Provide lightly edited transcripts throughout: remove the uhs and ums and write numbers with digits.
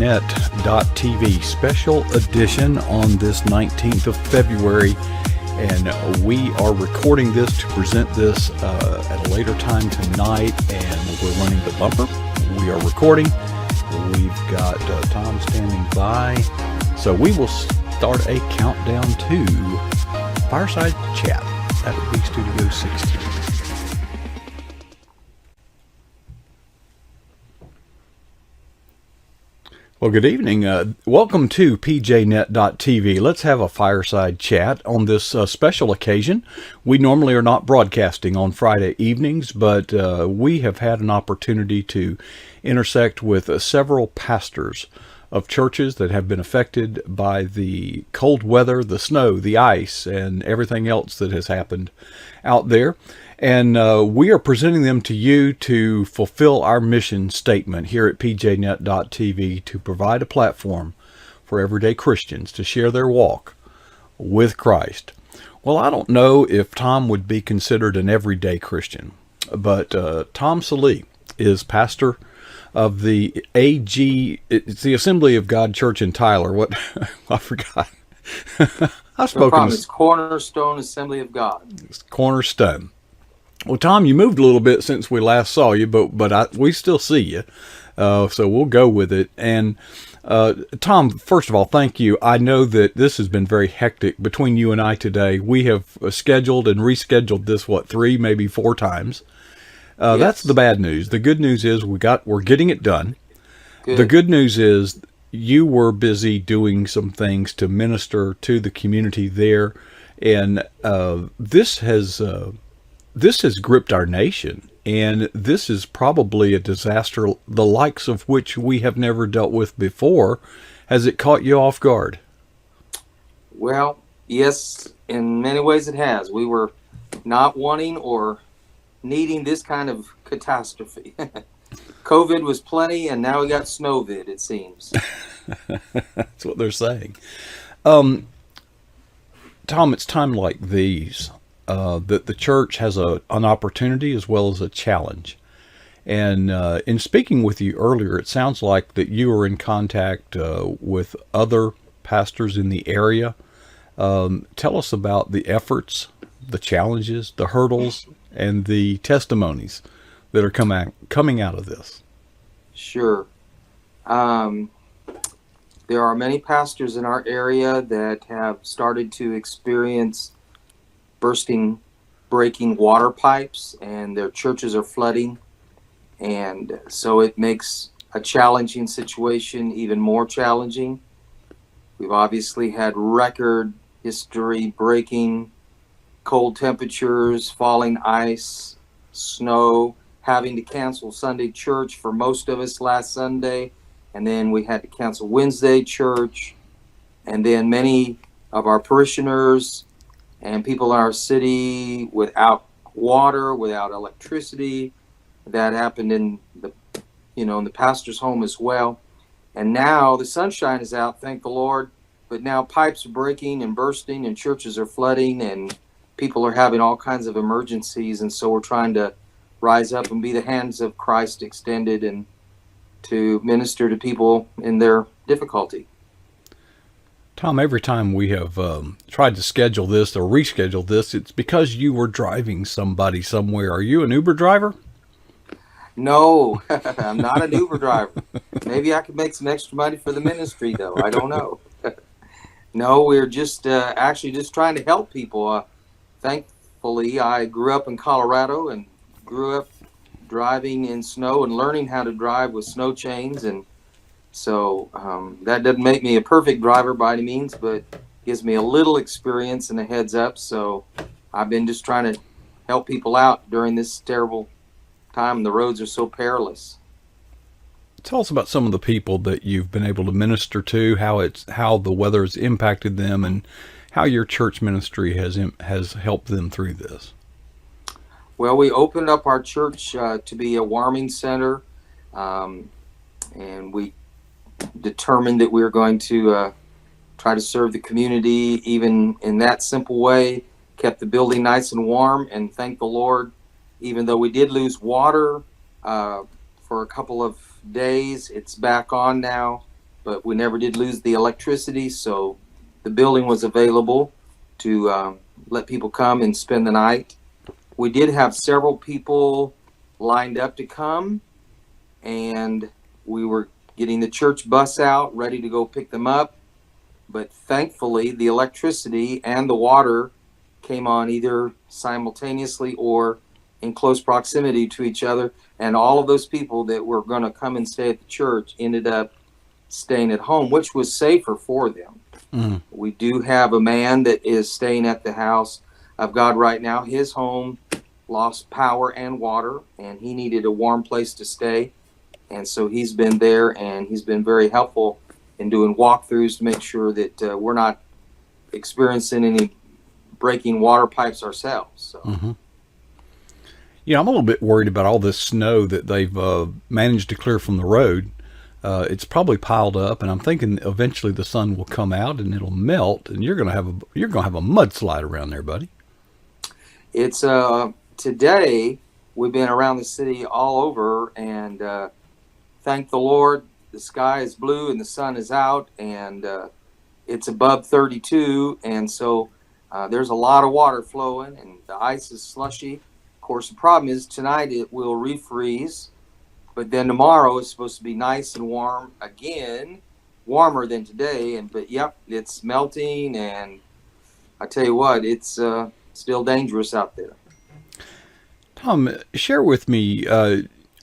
pjnet.tv special edition on this 19th of February. And we are recording this to present this at a later time tonight, and we're running the bumper. We are recording. We've got Tom standing by. So we will start a countdown to Fireside Chat. That would be Studio 16. Well, good evening. Welcome to pjnet.tv. Let's have a fireside chat on this special occasion. We normally are not broadcasting on Friday evenings, but we have had an opportunity to intersect with several pastors of churches that have been affected by the cold weather, the snow, the ice, and everything else that has happened out there. And we are presenting them to you to fulfill our mission statement here at pjnet.tv to provide a platform for everyday Christians to share their walk with Christ. Well, I don't know if Tom would be considered an everyday Christian, but Tom Saali is pastor of the it's the Assembly of God Church in Tyler. What? I forgot. I've spoken. It's Cornerstone Assembly of God. It's Cornerstone. Well, Tom, you moved a little bit since we last saw you, but we still see you, so we'll go with it. And Tom, first of all, thank you. I know that this has been very hectic between you and I today. We have scheduled and rescheduled this 3, maybe 4 times. Yes. That's the bad news. The good news is we're getting it done. Good. The good news is you were busy doing some things to minister to the community there, and this has gripped our nation, and this is probably a disaster the likes of which we have never dealt with before. Has it caught you off guard? Well, yes, in many ways it has. We were not wanting or needing this kind of catastrophe. COVID was plenty, and now we got snowvid, it seems. That's what they're saying. Tom, it's time like these that the church has an opportunity as well as a challenge. And in speaking with you earlier, it sounds like that you are in contact with other pastors in the area. Tell us about the efforts, the challenges, the hurdles, and the testimonies that are coming out of this. Sure. There are many pastors in our area that have started to experience breaking water pipes, and their churches are flooding. And so it makes a challenging situation even more challenging. We've obviously had record history breaking, cold temperatures, falling ice, snow, having to cancel Sunday church for most of us last Sunday. And then we had to cancel Wednesday church. And then many of our parishioners and people in our city without water, without electricity. That happened in the pastor's home as well. And now the sunshine is out, thank the Lord. But now pipes are breaking and bursting, and churches are flooding, and people are having all kinds of emergencies. And so we're trying to rise up and be the hands of Christ extended and to minister to people in their difficulty. Tom, every time we have tried to schedule this or reschedule this, it's because you were driving somebody somewhere. Are you an Uber driver? No, I'm not an Uber driver. Maybe I could make some extra money for the ministry, though. I don't know. No, we're just actually just trying to help people. Thankfully, I grew up in Colorado and grew up driving in snow and learning how to drive with snow chains, and so that doesn't make me a perfect driver by any means, but gives me a little experience and a heads up. So I've been just trying to help people out during this terrible time. The roads are so perilous. Tell us about some of the people that you've been able to minister to, how the weather has impacted them, and how your church ministry has helped them through this. Well, we opened up our church to be a warming center, and we determined that we were going to try to serve the community even in that simple way, kept the building nice and warm, and thank the Lord, even though we did lose water for a couple of days, it's back on now, but we never did lose the electricity, so the building was available to let people come and spend the night. We did have several people lined up to come, and we were getting the church bus out, ready to go pick them up. But thankfully, the electricity and the water came on either simultaneously or in close proximity to each other. And all of those people that were going to come and stay at the church ended up staying at home, which was safer for them. Mm. We do have a man that is staying at the house of God right now. His home lost power and water, and he needed a warm place to stay. And so he's been there, and he's been very helpful in doing walkthroughs to make sure that we're not experiencing any breaking water pipes ourselves. So. Mm-hmm. I'm a little bit worried about all this snow that they've managed to clear from the road. It's probably piled up, and I'm thinking eventually the sun will come out and it'll melt, and you're gonna have a mudslide around there, buddy. It's today we've been around the city all over, and thank the Lord, the sky is blue and the sun is out, and it's above 32, and so there's a lot of water flowing, and the ice is slushy. Of course, the problem is tonight it will refreeze, but then tomorrow it's supposed to be nice and warm again, warmer than today. But yep, it's melting, and I tell you what, it's still dangerous out there. Tom, share with me.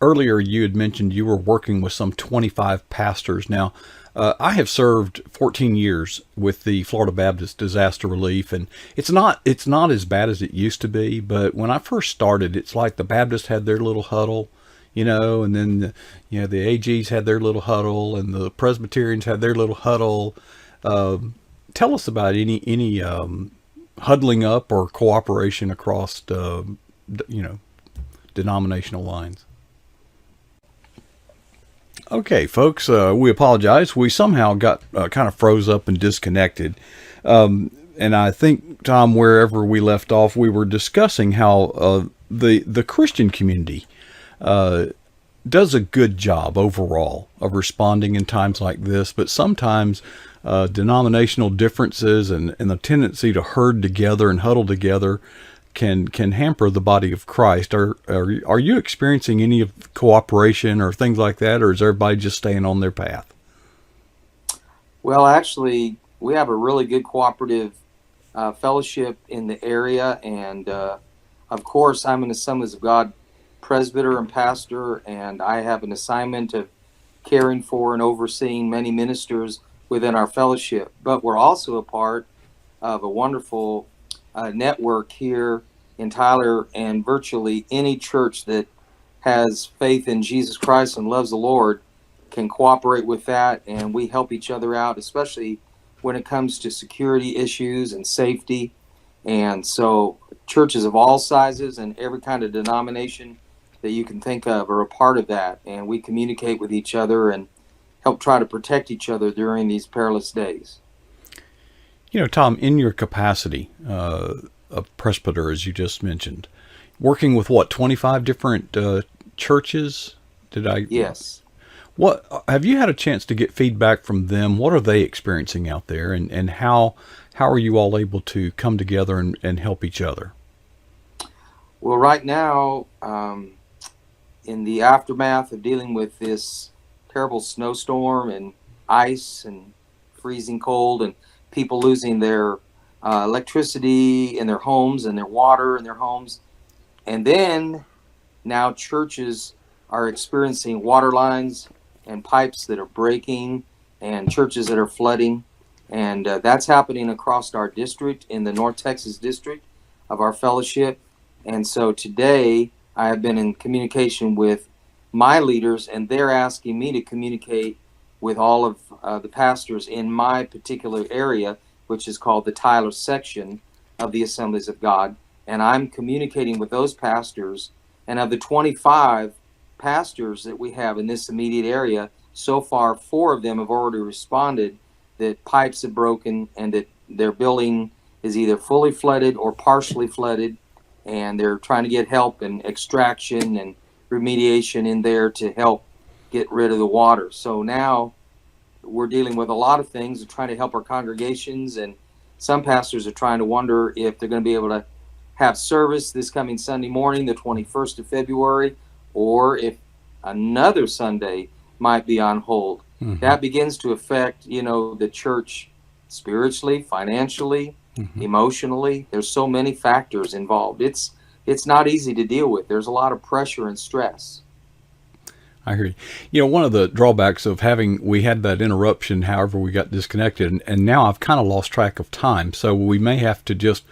Earlier, you had mentioned you were working with some 25 pastors. Now, I have served 14 years with the Florida Baptist Disaster Relief, and it's not as bad as it used to be. But when I first started, it's like the Baptists had their little huddle, and then the AGs had their little huddle, and the Presbyterians had their little huddle. Tell us about any huddling up or cooperation across denominational lines. Okay, folks, we apologize. We somehow got kind of froze up and disconnected. And I think, Tom, wherever we left off, we were discussing how the Christian community does a good job overall of responding in times like this, but sometimes denominational differences and the tendency to herd together and huddle together can hamper the body of Christ. Are you experiencing any of cooperation or things like that, or is everybody just staying on their path? Well, actually, we have a really good cooperative fellowship in the area, and of course, I'm an Assemblies of God presbyter and pastor, and I have an assignment of caring for and overseeing many ministers within our fellowship. But we're also a part of a wonderful network here in Tyler, and virtually any church that has faith in Jesus Christ and loves the Lord can cooperate with that, and we help each other out, especially when it comes to security issues and safety. And so churches of all sizes and every kind of denomination that you can think of are a part of that, and we communicate with each other and help try to protect each other during these perilous days. Tom, in your capacity of presbyter, as you just mentioned, working with 25 different churches? Yes. What have you had a chance to get feedback from them? What are they experiencing out there, and how are you all able to come together and help each other? Well, right now, in the aftermath of dealing with this terrible snowstorm and ice and freezing cold and people losing their electricity in their homes and their water in their homes. And then now churches are experiencing water lines and pipes that are breaking and churches that are flooding. And that's happening across our district in the North Texas district of our fellowship. And so today I have been in communication with my leaders, and they're asking me to communicate with all of the pastors in my particular area, which is called the Tyler section of the Assemblies of God. And I'm communicating with those pastors. And of the 25 pastors that we have in this immediate area, so far 4 of them have already responded that pipes have broken and that their building is either fully flooded or partially flooded, and they're trying to get help and extraction and remediation in there to help get rid of the water. So now we're dealing with a lot of things and trying to help our congregations, and some pastors are trying to wonder if they're going to be able to have service this coming Sunday morning, the 21st of February, or if another Sunday might be on hold. Mm-hmm. That begins to affect, the church spiritually, financially, Mm-hmm. emotionally. There's so many factors involved. It's not easy to deal with. There's a lot of pressure and stress. I hear you. One of the drawbacks of we had that interruption, however, we got disconnected, and now I've kind of lost track of time. So we may have to just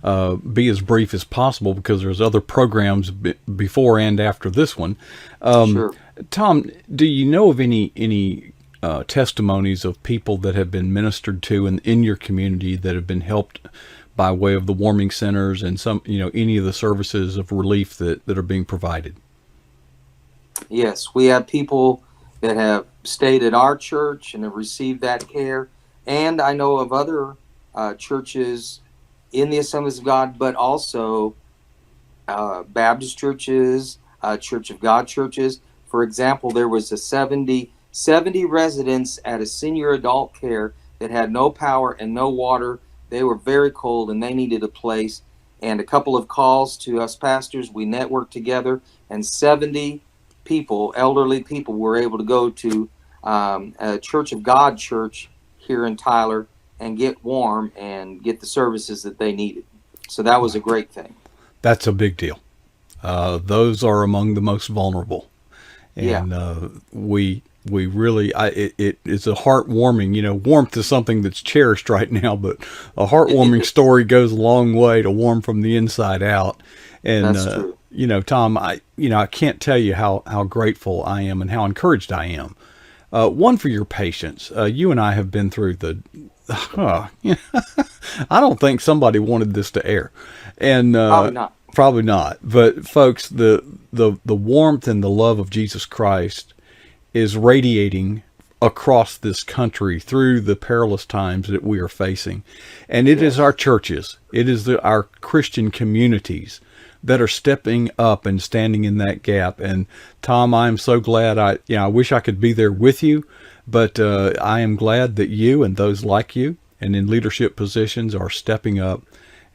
be as brief as possible because there's other programs before and after this one. Sure. Tom, do you know of any testimonies of people that have been ministered to in your community that have been helped by way of the warming centers and any of the services of relief that are being provided? Yes, we have people that have stayed at our church and have received that care. And I know of other churches in the Assemblies of God, but also Baptist churches, Church of God churches. For example, there was a 70 residents at a senior adult care that had no power and no water. They were very cold and they needed a place. And a couple of calls to us pastors, we networked together, and 70 people, elderly people, were able to go to a Church of God church here in Tyler and get warm and get the services that they needed. So that was a great thing. That's a big deal. Those are among the most vulnerable, and we really, it's a heartwarming. Warmth is something that's cherished right now, but a heartwarming story goes a long way to warm from the inside out. And That's true. Tom, I can't tell you how grateful I am and how encouraged I am. One, for your patience. You and I have been through I don't think somebody wanted this to air, and probably not. But folks, the warmth and the love of Jesus Christ is radiating across this country through the perilous times that we are facing, and it is our churches, it is our Christian communities that are stepping up and standing in that gap. And Tom, I'm so glad. I wish I could be there with you, but I am glad that you and those like you and in leadership positions are stepping up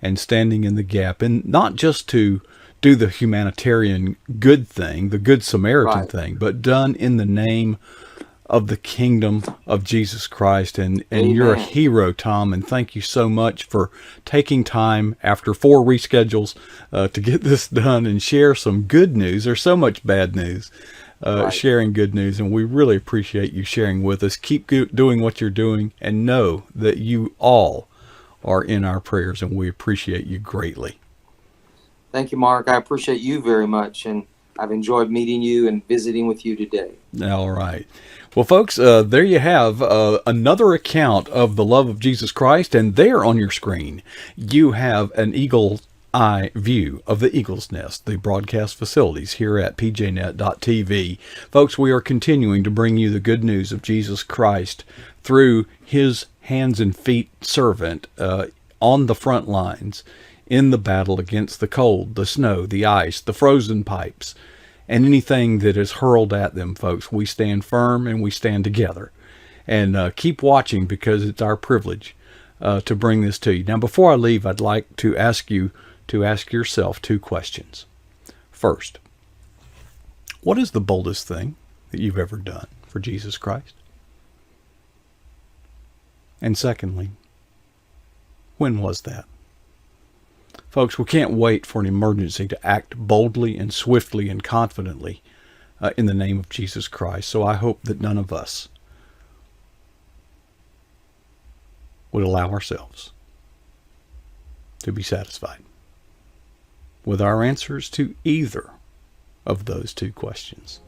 and standing in the gap, and not just to do the humanitarian good thing, the good Samaritan thing, but done in the name of the kingdom of Jesus Christ. And you're a hero, Tom, and thank you so much for taking time after 4 reschedules to get this done and share some good news. There's so much bad news, sharing good news, and we really appreciate you sharing with us. Keep doing what you're doing, and know that you all are in our prayers, and we appreciate you greatly. Thank you, Mark. I appreciate you very much, and I've enjoyed meeting you and visiting with you today. All right. Well, folks, there you have another account of the love of Jesus Christ, and there on your screen, you have an eagle eye view of the Eagle's Nest, the broadcast facilities here at pjnet.tv. Folks, we are continuing to bring you the good news of Jesus Christ through his hands and feet servant on the front lines in the battle against the cold, the snow, the ice, the frozen pipes, and anything that is hurled at them. Folks, we stand firm and we stand together. And keep watching, because it's our privilege to bring this to you. Now, before I leave, I'd like to ask you to ask yourself 2 questions. First, what is the boldest thing that you've ever done for Jesus Christ? And secondly, when was that? Folks, we can't wait for an emergency to act boldly and swiftly and confidently in the name of Jesus Christ. So I hope that none of us would allow ourselves to be satisfied with our answers to either of those 2 questions.